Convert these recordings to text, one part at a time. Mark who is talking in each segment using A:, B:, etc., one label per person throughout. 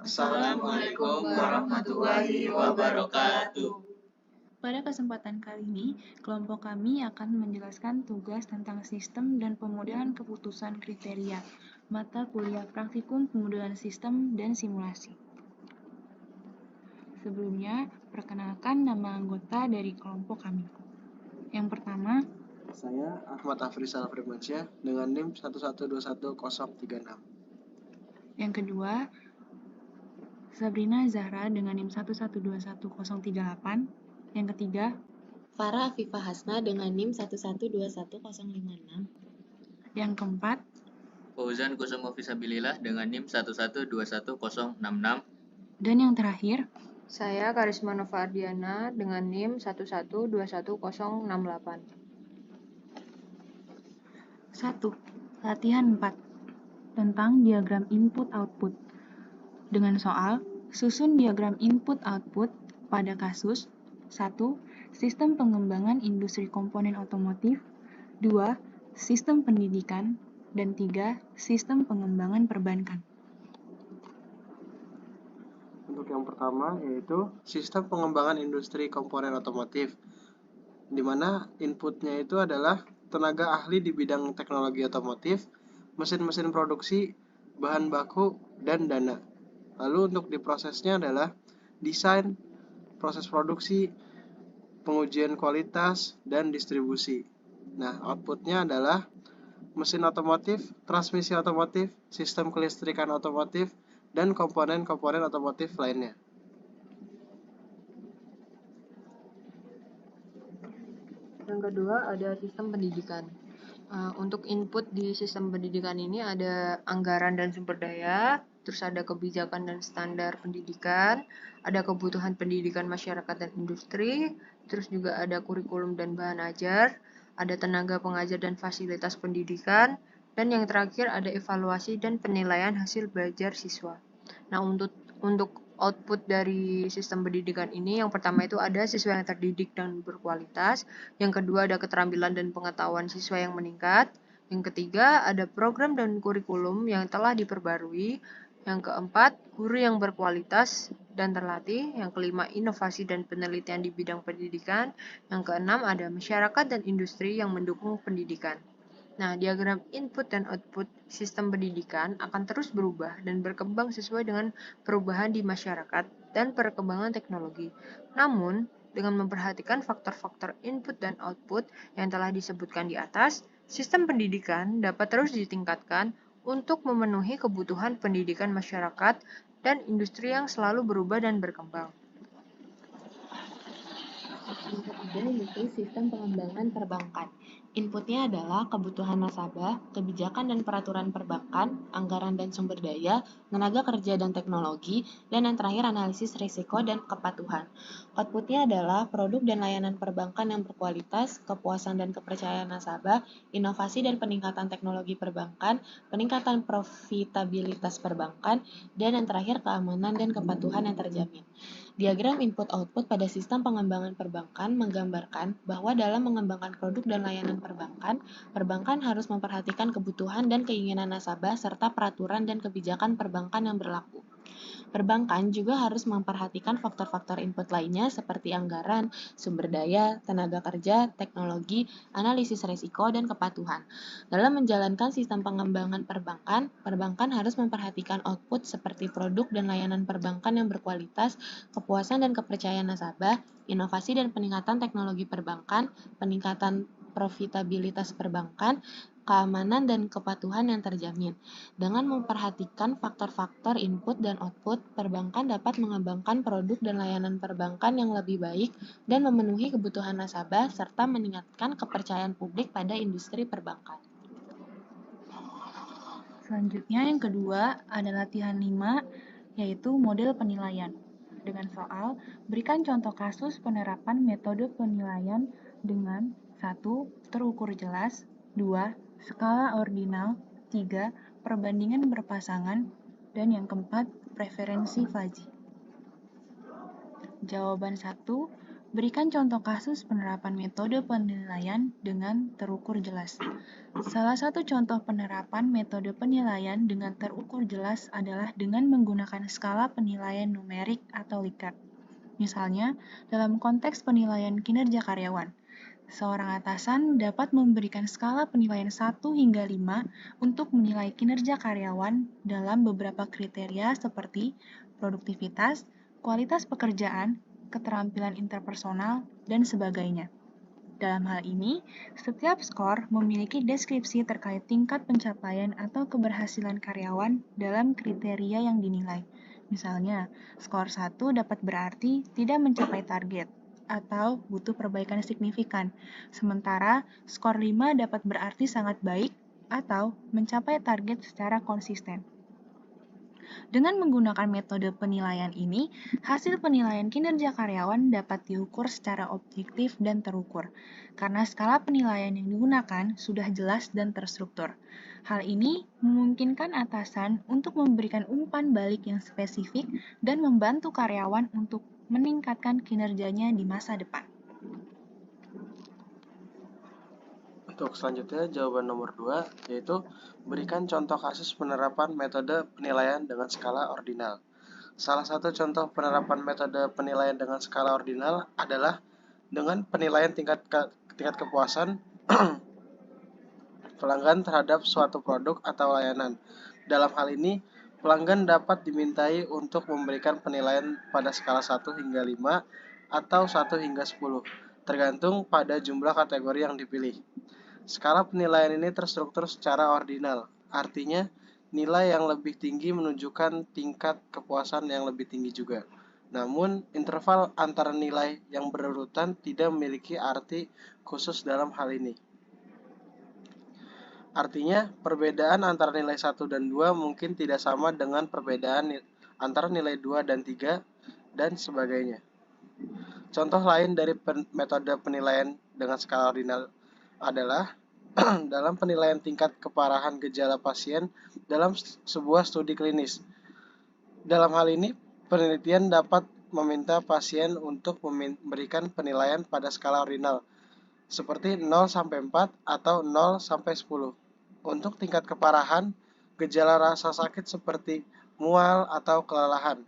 A: Assalamualaikum warahmatullahi wabarakatuh.
B: Pada kesempatan kali ini, kelompok kami akan menjelaskan tugas tentang sistem dan pemodelan keputusan kriteria, mata kuliah praktikum pemodelan sistem dan simulasi. Sebelumnya, perkenalkan nama anggota dari kelompok kami. Yang pertama,
C: saya Ahmad Afrizal Firmansyah dengan NIM 1121036.
B: Yang kedua, Sabrina Zahra dengan NIM 1121038. Yang ketiga,
D: Farah Afifah Hasna dengan NIM 1121056.
B: Yang keempat,
A: Fauzan Kusumo Fisabilillah dengan NIM 1121066.
B: Dan yang terakhir,
E: Saya Karisma Nova Ardiana dengan NIM 1121068.
B: 1. Latihan 4 tentang diagram input-output. Dengan soal, susun diagram input-output pada kasus 1. Sistem pengembangan industri komponen otomotif, 2. Sistem pendidikan, dan 3. Sistem pengembangan perbankan.
C: Untuk yang pertama yaitu sistem pengembangan industri komponen otomotif, di mana inputnya itu adalah tenaga ahli di bidang teknologi otomotif, mesin-mesin produksi, bahan baku, dan dana. Lalu untuk diprosesnya adalah desain, proses produksi, pengujian kualitas, dan distribusi. Nah, outputnya adalah mesin otomotif, transmisi otomotif, sistem kelistrikan otomotif, dan komponen-komponen otomotif lainnya.
E: Yang kedua ada sistem pendidikan. Untuk input di sistem pendidikan ini ada anggaran dan sumber daya, terus ada kebijakan dan standar pendidikan, ada kebutuhan pendidikan masyarakat dan industri, terus juga ada kurikulum dan bahan ajar, ada tenaga pengajar dan fasilitas pendidikan, dan yang terakhir ada evaluasi dan penilaian hasil belajar siswa. Nah, untuk output dari sistem pendidikan ini, yang pertama itu ada siswa yang terdidik dan berkualitas, yang kedua ada keterampilan dan pengetahuan siswa yang meningkat, yang ketiga ada program dan kurikulum yang telah diperbarui, yang keempat guru yang berkualitas dan terlatih, yang kelima inovasi dan penelitian di bidang pendidikan, yang keenam ada masyarakat dan industri yang mendukung pendidikan. Nah, diagram input dan output sistem pendidikan akan terus berubah dan berkembang sesuai dengan perubahan di masyarakat dan perkembangan teknologi. Namun, dengan memperhatikan faktor-faktor input dan output yang telah disebutkan di atas, sistem pendidikan dapat terus ditingkatkan untuk memenuhi kebutuhan pendidikan masyarakat dan industri yang selalu berubah dan berkembang.
D: Yang ketiga yaitu sistem pengembangan perbankan. Inputnya adalah kebutuhan nasabah, kebijakan dan peraturan perbankan, anggaran dan sumber daya, tenaga kerja dan teknologi, dan yang terakhir analisis risiko dan kepatuhan. Outputnya adalah produk dan layanan perbankan yang berkualitas, kepuasan dan kepercayaan nasabah, inovasi dan peningkatan teknologi perbankan, peningkatan profitabilitas perbankan, dan yang terakhir keamanan dan kepatuhan yang terjamin. Diagram input-output pada sistem pengembangan perbankan menggambarkan bahwa dalam mengembangkan produk dan layanan perbankan, perbankan harus memperhatikan kebutuhan dan keinginan nasabah serta peraturan dan kebijakan perbankan yang berlaku. Perbankan juga harus memperhatikan faktor-faktor input lainnya seperti anggaran, sumber daya, tenaga kerja, teknologi, analisis risiko, dan kepatuhan. Dalam menjalankan sistem pengembangan perbankan, perbankan harus memperhatikan output seperti produk dan layanan perbankan yang berkualitas, kepuasan dan kepercayaan nasabah, inovasi dan peningkatan teknologi perbankan, peningkatan profitabilitas perbankan, keamanan dan kepatuhan yang terjamin. Dengan memperhatikan faktor-faktor input dan output, perbankan dapat mengembangkan produk dan layanan perbankan yang lebih baik dan memenuhi kebutuhan nasabah serta meningkatkan kepercayaan publik pada industri perbankan.
B: Selanjutnya yang kedua ada latihan 5, yaitu model penilaian. Dengan soal, berikan contoh kasus penerapan metode penilaian dengan 1. Terukur jelas, 2. Skala ordinal, 3. Perbandingan berpasangan, dan yang keempat, preferensi fuzzy. Jawaban 1, Berikan contoh kasus penerapan metode penilaian dengan terukur jelas. Salah satu contoh penerapan metode penilaian dengan terukur jelas adalah dengan menggunakan skala penilaian numerik atau Likert. Misalnya, dalam konteks penilaian kinerja karyawan, seorang atasan dapat memberikan skala penilaian 1 hingga 5 untuk menilai kinerja karyawan dalam beberapa kriteria seperti produktivitas, kualitas pekerjaan, keterampilan interpersonal, dan sebagainya. Dalam hal ini, setiap skor memiliki deskripsi terkait tingkat pencapaian atau keberhasilan karyawan dalam kriteria yang dinilai. Misalnya, skor 1 dapat berarti tidak mencapai target atau butuh perbaikan signifikan, sementara skor 5 dapat berarti sangat baik atau mencapai target secara konsisten. Dengan menggunakan metode penilaian ini, hasil penilaian kinerja karyawan dapat diukur secara objektif dan terukur, karena skala penilaian yang digunakan sudah jelas dan terstruktur. Hal ini memungkinkan atasan untuk memberikan umpan balik yang spesifik dan membantu karyawan untuk meningkatkan kinerjanya di masa depan.
C: Untuk selanjutnya, jawaban nomor 2, yaitu berikan contoh kasus penerapan metode penilaian dengan skala ordinal. Salah satu contoh penerapan metode penilaian dengan skala ordinal adalah dengan penilaian tingkat kepuasan pelanggan terhadap suatu produk atau layanan. Dalam hal ini, pelanggan dapat dimintai untuk memberikan penilaian pada skala 1 hingga 5 atau 1 hingga 10, tergantung pada jumlah kategori yang dipilih. Skala penilaian ini terstruktur secara ordinal, artinya nilai yang lebih tinggi menunjukkan tingkat kepuasan yang lebih tinggi juga. Namun, interval antara nilai yang berurutan tidak memiliki arti khusus dalam hal ini. Artinya, perbedaan antara nilai 1 dan 2 mungkin tidak sama dengan perbedaan antara nilai 2 dan 3, dan sebagainya. Contoh lain dari metode penilaian dengan skala ordinal adalah dalam penilaian tingkat keparahan gejala pasien dalam sebuah studi klinis. Dalam hal ini, penelitian dapat meminta pasien untuk memberikan penilaian pada skala ordinal, seperti 0 sampai 4 atau 0 sampai 10. Untuk tingkat keparahan, gejala rasa sakit seperti mual atau kelelahan.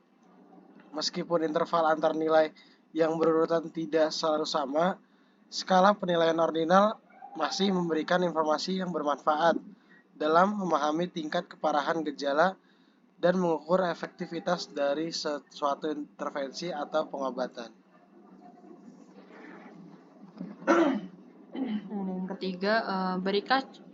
C: Meskipun interval antar nilai yang berurutan tidak selalu sama, skala penilaian ordinal masih memberikan informasi yang bermanfaat dalam memahami tingkat keparahan gejala dan mengukur efektivitas dari suatu intervensi atau pengobatan.
E: Yang ketiga,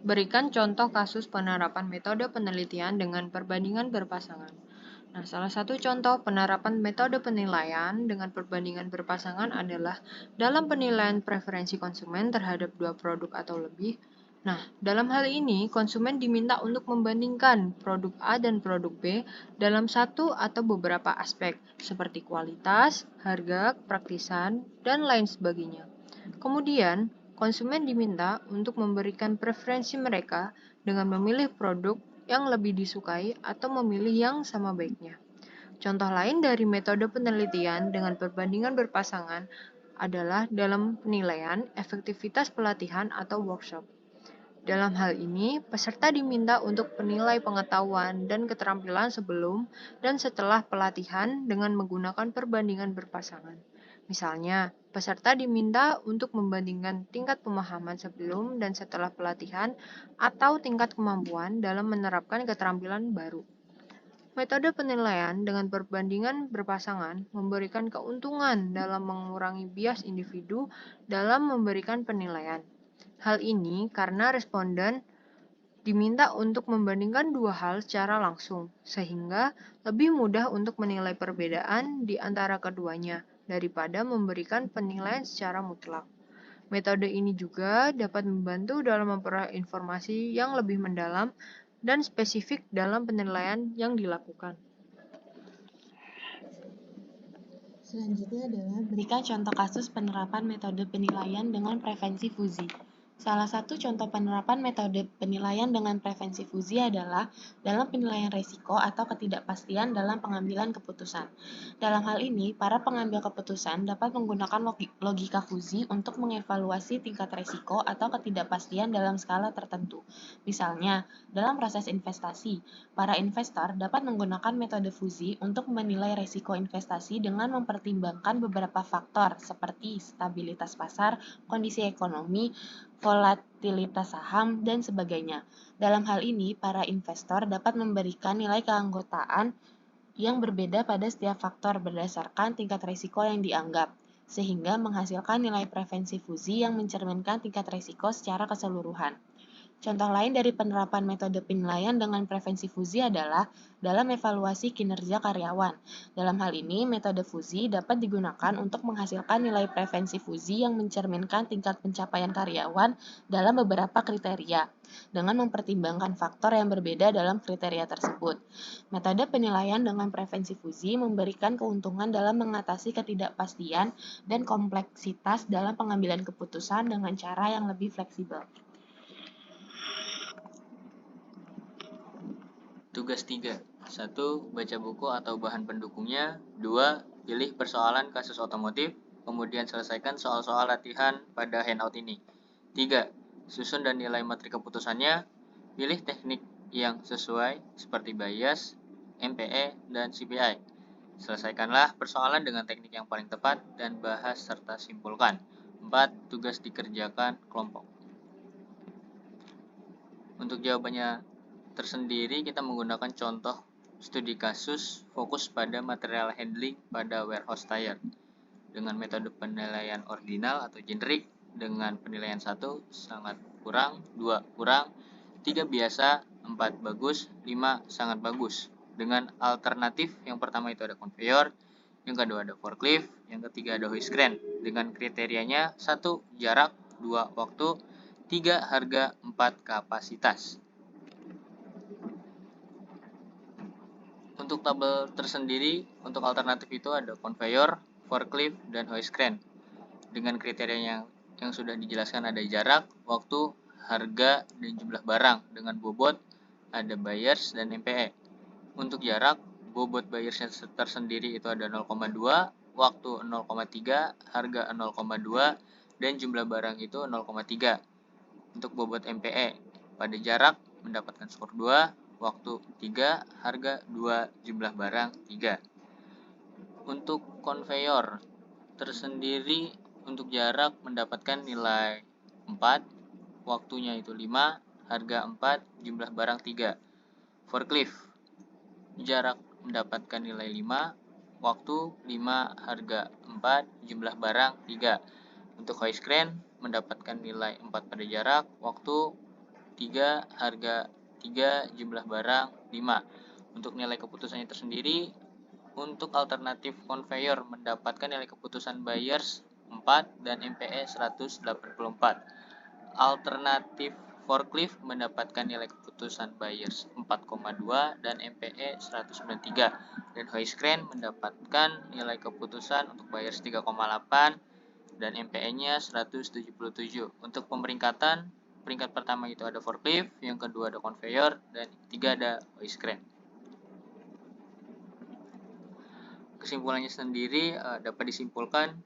E: berikan contoh kasus penerapan metode penelitian dengan perbandingan berpasangan. Nah, salah satu contoh penerapan metode penilaian dengan perbandingan berpasangan adalah dalam penilaian preferensi konsumen terhadap dua produk atau lebih. Nah, dalam hal ini, konsumen diminta untuk membandingkan produk A dan produk B dalam satu atau beberapa aspek, seperti kualitas, harga, praktisan, dan lain sebagainya. Kemudian, konsumen diminta untuk memberikan preferensi mereka dengan memilih produk yang lebih disukai atau memilih yang sama baiknya. Contoh lain dari metode penelitian dengan perbandingan berpasangan adalah dalam penilaian efektivitas pelatihan atau workshop. Dalam hal ini, peserta diminta untuk penilai pengetahuan dan keterampilan sebelum dan setelah pelatihan dengan menggunakan perbandingan berpasangan. Misalnya, peserta diminta untuk membandingkan tingkat pemahaman sebelum dan setelah pelatihan atau tingkat kemampuan dalam menerapkan keterampilan baru. Metode penilaian dengan perbandingan berpasangan memberikan keuntungan dalam mengurangi bias individu dalam memberikan penilaian. Hal ini karena responden diminta untuk membandingkan dua hal secara langsung, sehingga lebih mudah untuk menilai perbedaan di antara keduanya daripada memberikan penilaian secara mutlak. Metode ini juga dapat membantu dalam memperoleh informasi yang lebih mendalam dan spesifik dalam penilaian yang dilakukan.
D: Selanjutnya adalah berikan contoh kasus penerapan metode penilaian dengan preferensi fusi. Salah satu contoh penerapan metode penilaian dengan prevensi fusi adalah dalam penilaian risiko atau ketidakpastian dalam pengambilan keputusan. Dalam hal ini, para pengambil keputusan dapat menggunakan logika fusi untuk mengevaluasi tingkat risiko atau ketidakpastian dalam skala tertentu. Misalnya, dalam proses investasi, para investor dapat menggunakan metode fusi untuk menilai risiko investasi dengan mempertimbangkan beberapa faktor seperti stabilitas pasar, kondisi ekonomi, volatilitas saham, dan sebagainya. Dalam hal ini, para investor dapat memberikan nilai keanggotaan yang berbeda pada setiap faktor berdasarkan tingkat risiko yang dianggap, sehingga menghasilkan nilai prevensi fusi yang mencerminkan tingkat risiko secara keseluruhan. Contoh lain dari penerapan metode penilaian dengan prevensi fusi adalah dalam evaluasi kinerja karyawan. Dalam hal ini, metode fusi dapat digunakan untuk menghasilkan nilai prevensi fusi yang mencerminkan tingkat pencapaian karyawan dalam beberapa kriteria, dengan mempertimbangkan faktor yang berbeda dalam kriteria tersebut. Metode penilaian dengan prevensi fusi memberikan keuntungan dalam mengatasi ketidakpastian dan kompleksitas dalam pengambilan keputusan dengan cara yang lebih fleksibel.
A: Tugas 3. 1. Baca buku atau bahan pendukungnya. 2. Pilih persoalan kasus otomotif, kemudian selesaikan soal-soal latihan pada handout ini. 3. Susun dan nilai materi keputusannya. Pilih teknik yang sesuai seperti bias, MPE, dan CPI. Selesaikanlah persoalan dengan teknik yang paling tepat dan bahas serta simpulkan. 4. Tugas dikerjakan kelompok. Untuk jawabannya tersendiri, kita menggunakan contoh studi kasus fokus pada material handling pada warehouse tire dengan metode penilaian ordinal atau generik dengan penilaian 1 sangat kurang, 2 kurang, 3 biasa, 4 bagus, 5 sangat bagus. Dengan alternatif yang pertama itu ada conveyor, yang kedua ada forklift, yang ketiga ada hoist crane. Dengan kriterianya 1 jarak, 2 waktu, 3 harga, 4 kapasitas. Untuk tabel tersendiri, untuk alternatif itu ada conveyor, forklift, dan hoist crane. Dengan kriteria yang sudah dijelaskan ada jarak, waktu, harga, dan jumlah barang. Dengan bobot, ada buyers dan MPE. Untuk jarak, bobot buyersnya tersendiri itu ada 0,2, waktu 0,3, harga 0,2, dan jumlah barang itu 0,3. Untuk bobot MPE, pada jarak mendapatkan skor 2, waktu 3, harga 2, jumlah barang 3. Untuk conveyor tersendiri, untuk jarak mendapatkan nilai 4, waktunya itu 5, harga 4, jumlah barang 3. Forklift, jarak mendapatkan nilai 5, waktu 5, harga 4, jumlah barang 3. Untuk hoist crane mendapatkan nilai 4 pada jarak, waktu 3, harga 3, jumlah barang 5. Untuk nilai keputusannya tersendiri, untuk alternatif conveyor mendapatkan nilai keputusan buyers 4 dan MPE 184. Alternatif forklift mendapatkan nilai keputusan buyers 4,2 dan MPE 193. Dan hoist crane mendapatkan nilai keputusan untuk buyers 3,8 dan MPE-nya 177. Untuk peringkat pertama itu ada forklift, yang kedua ada conveyor, dan ketiga ada hoist crane. Kesimpulannya sendiri dapat disimpulkan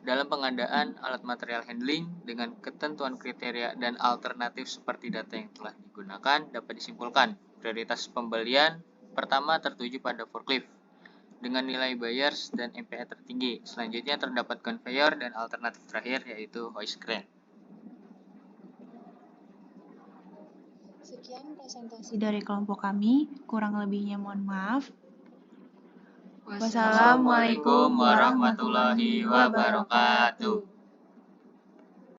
A: dalam pengadaan alat material handling dengan ketentuan kriteria dan alternatif seperti data yang telah digunakan, dapat disimpulkan prioritas pembelian pertama tertuju pada forklift dengan nilai buyers dan MPE tertinggi. Selanjutnya terdapat conveyor dan alternatif terakhir yaitu hoist crane.
B: Sekian presentasi dari kelompok kami, kurang lebihnya mohon maaf.
A: Wassalamualaikum warahmatullahi wabarakatuh.